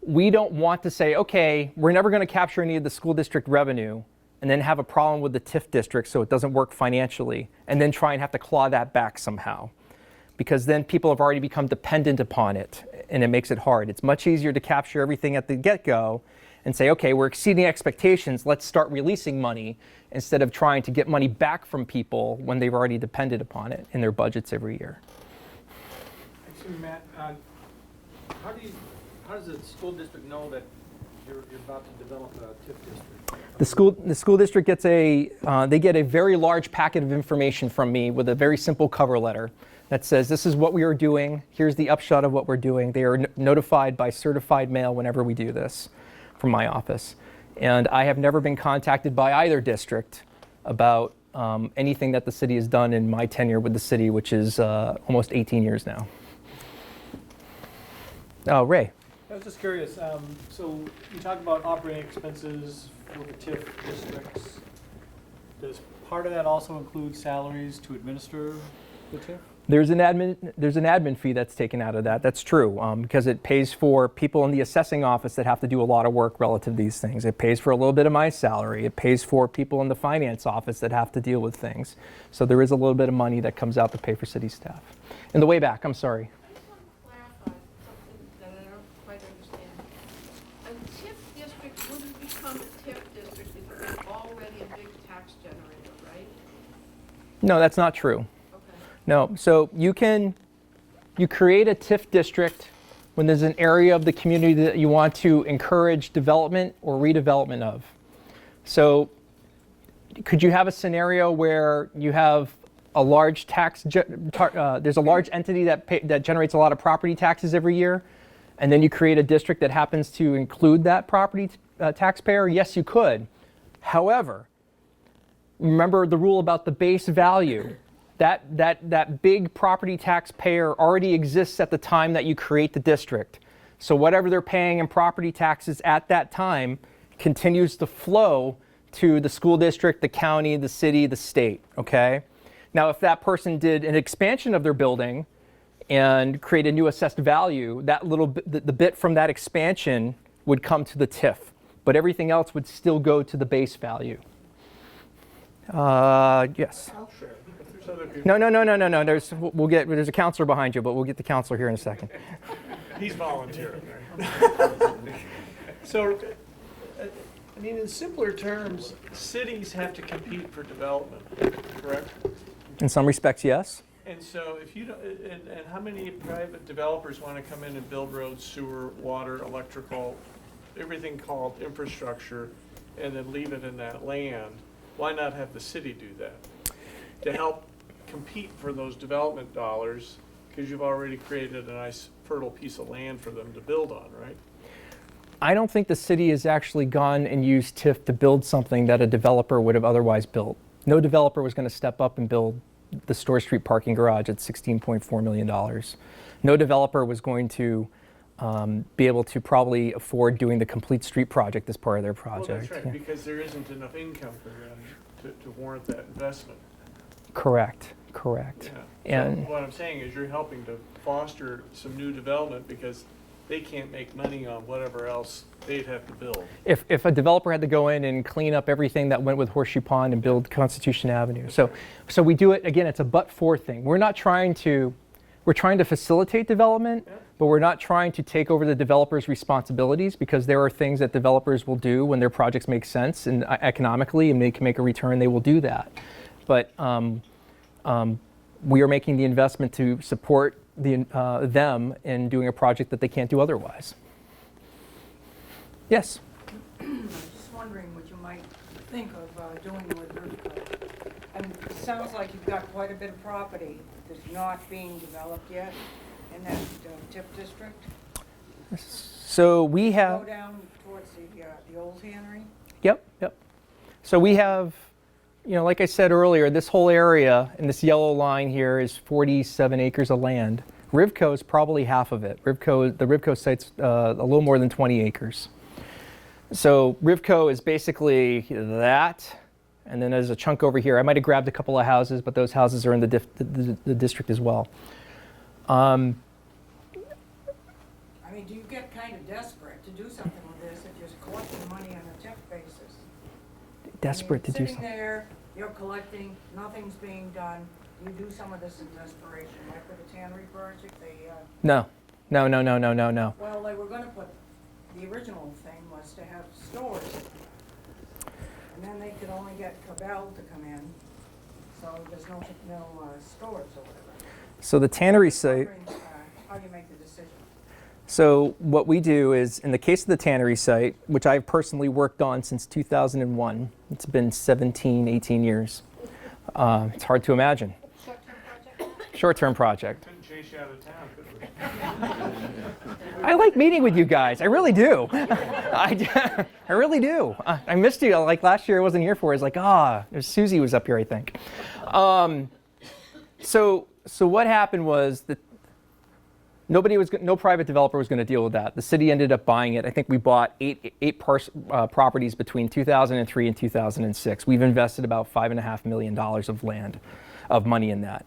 we don't want to say, okay, we're never going to capture any of the school district revenue and then have a problem with the TIF district so it doesn't work financially, and then try and have to claw that back somehow. Because then people have already become dependent upon it, and it makes it hard. It's much easier to capture everything at the get-go and say, okay, we're exceeding expectations, let's start releasing money, instead of trying to get money back from people when they've already depended upon it in their budgets every year. Actually, Matt, how does the school district know that you're about to develop a TIF district? The school district gets they get a very large packet of information from me with a very simple cover letter that says, this is what we are doing, here's the upshot of what we're doing. They are notified by certified mail whenever we do this from my office. And I have never been contacted by either district about anything that the city has done in my tenure with the city, which is almost 18 years now. Oh, Ray. I was just curious, so you talk about operating expenses for the TIF districts. Does part of that also include salaries to administer the TIF? There's an admin fee that's taken out of that. That's true, because it pays for people in the assessing office that have to do a lot of work relative to these things. It pays for a little bit of my salary. It pays for people in the finance office that have to deal with things. So there is a little bit of money that comes out to pay for city staff. In the way back, I'm sorry. I just want to clarify something that I don't No, that's not true. No, so you create a TIF district when there's an area of the community that you want to encourage development or redevelopment of. So could you have a scenario where you have a large there's a large entity that generates a lot of property taxes every year, and then you create a district that happens to include that property taxpayer? Yes, you could. However, remember the rule about the base value. That big property taxpayer already exists at the time that you create the district. So whatever they're paying in property taxes at that time continues to flow to the school district, the county, the city, the state, okay? Now, if that person did an expansion of their building and create a new assessed value, that little bit, the bit from that expansion would come to the TIF, but everything else would still go to the base value. Yes. I'll share. If there's other people. No. There's a counselor behind you, but we'll get the counselor here in a second. He's volunteering, right? So, I mean, in simpler terms, cities have to compete for development, correct? In some respects, yes. And so if you don't, and how many private developers want to come in and build roads, sewer, water, electrical, everything called infrastructure, and then leave it in that land? Why not have the city do that? To help compete for those development dollars, because you've already created a nice fertile piece of land for them to build on, right? I don't think the city has actually gone and used TIF to build something that a developer would have otherwise built. No developer was going to step up and build the Store Street parking garage at $16.4 million. No developer was going to be able to probably afford doing the complete street project as part of their project. Well, that's right, Yeah. because there isn't enough income for them to warrant that investment. Correct. Yeah. And So what I'm saying is you're helping to foster some new development because they can't make money on whatever else they'd have to build. if a developer had to go in and clean up everything that went with Horseshoe Pond and build Constitution Avenue. So we do it, again, it's a but-for thing. We're trying to facilitate development, but we're not trying to take over the developer's responsibilities, because there are things that developers will do when their projects make sense and economically and they can make a return, they will do that. But we are making the investment to support them in doing a project that they can't do otherwise. Yes? I'm just wondering what you might think of doing with Rivco. I mean, it sounds like you've got quite a bit of property that's not being developed yet in that TIF district. So we have... Go down towards the old tannery? Yep. So we have, like I said earlier, this whole area in this yellow line here is 47 acres of land. Rivco is probably half of it. The Rivco site's a little more than 20 acres. So Rivco is basically that, and then there's a chunk over here. I might have grabbed a couple of houses, but those houses are in the district as well. I mean, do you get kind of desperate to do something with this if you're collecting money on a TIF basis? Desperate to do something. Sitting there, you're collecting, nothing's being done. You do some of this in desperation, like with the tannery project, No. well, they were gonna put, the original thing was to have stores. And then they could only get Cabell to come in, so there's no stores or whatever. So the tannery site... How do you make the decision? So what we do is, in the case of the tannery site, which I've personally worked on since 2001, it's been 17, 18 years. It's hard to imagine. Short-term project. Couldn't chase you out of town, could we? I like meeting with you guys. I really do. I really do. I missed you. Like last year I wasn't here for it. It's like, Susie was up here, I think. So what happened was that no private developer was going to deal with that. The city ended up buying it. I think we bought eight properties between 2003 and 2006. We've invested about $5.5 million of money in that.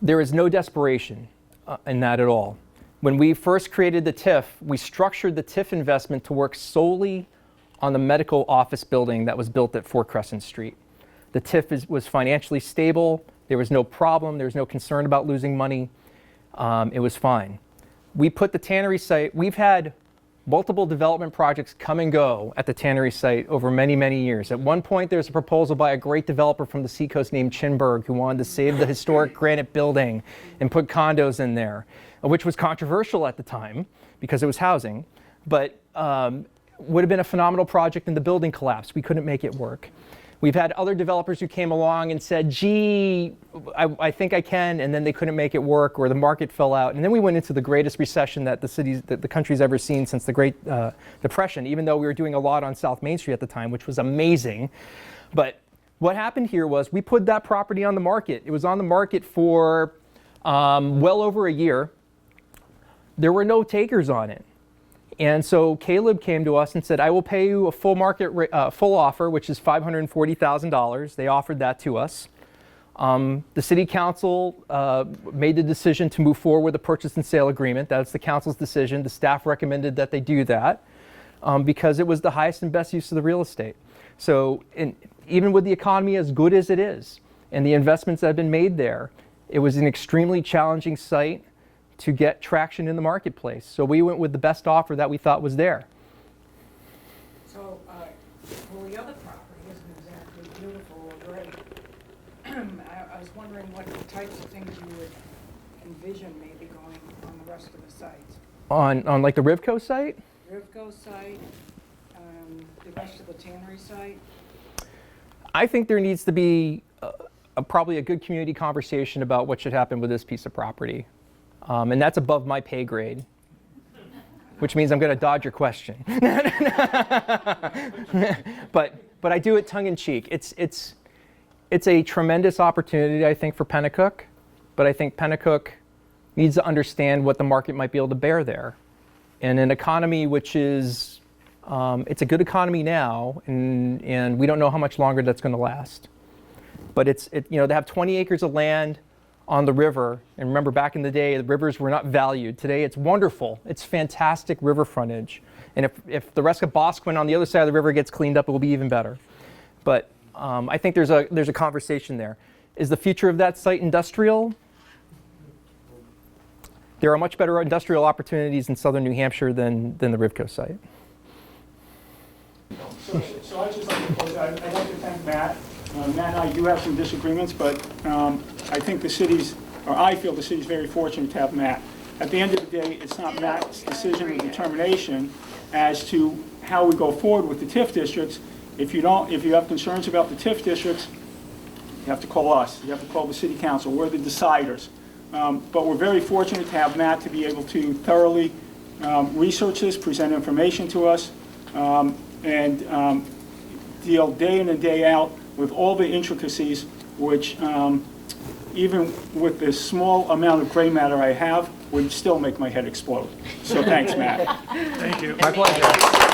There is no desperation in that at all. When we first created the TIF, we structured the TIF investment to work solely on the medical office building that was built at 4 Crescent Street. The TIF was financially stable. There was no problem. There was no concern about losing money. It was fine. We put the tannery site, we've had multiple development projects come and go at the tannery site over many, many years. At one point, there's a proposal by a great developer from the seacoast named Chinburg who wanted to save the historic granite building and put condos in there, which was controversial at the time because it was housing, but would have been a phenomenal project, and the building collapsed. We couldn't make it work. We've had other developers who came along and said, gee, I think I can, and then they couldn't make it work, or the market fell out. And then we went into the greatest recession that the country's ever seen since the Great Depression, even though we were doing a lot on South Main Street at the time, which was amazing. But what happened here was we put that property on the market. It was on the market for well over a year. There were no takers on it. And so Caleb came to us and said, I will pay you a full full offer, which is $540,000. They offered that to us. The city council made the decision to move forward with a purchase and sale agreement. That's the council's decision. The staff recommended that they do that because it was the highest and best use of the real estate. So even with the economy as good as it is and the investments that have been made there, it was an extremely challenging site to get traction in the marketplace. So we went with the best offer that we thought was there. So, well, the other property isn't exactly beautiful or great. I was wondering what types of things you would envision maybe going on the rest of the sites. On like the Rivco site? Rivco site, the rest of the tannery site. I think there needs to be probably a good community conversation about what should happen with this piece of property. And that's above my pay grade, which means I'm going to dodge your question. But I do it tongue in cheek. It's a tremendous opportunity, I think, for Pennacook. But I think Pennacook needs to understand what the market might be able to bear there. And an economy which is, it's a good economy now, and we don't know how much longer that's going to last. But to have 20 acres of land on the river, and remember back in the day, the rivers were not valued. Today it's wonderful. It's fantastic river frontage. And if the rest of Bosquen on the other side of the river gets cleaned up, it will be even better. But I think there's a conversation there. Is the future of that site industrial? There are much better industrial opportunities in southern New Hampshire than the Rivco site. So I'd just like to close out. I'd like to thank Matt. Matt and I do have some disagreements, but I think I feel the city's very fortunate to have Matt. At the end of the day, it's not Matt's decision or determination as to how we go forward with the TIF districts. If you have concerns about the TIF districts, you have to call us. You have to call the city council. We're the deciders. But we're very fortunate to have Matt to be able to thoroughly research this, present information to us, and deal day in and day out with all the intricacies, which even with the small amount of gray matter I have, would still make my head explode. So thanks, Matt. Thank you. My pleasure.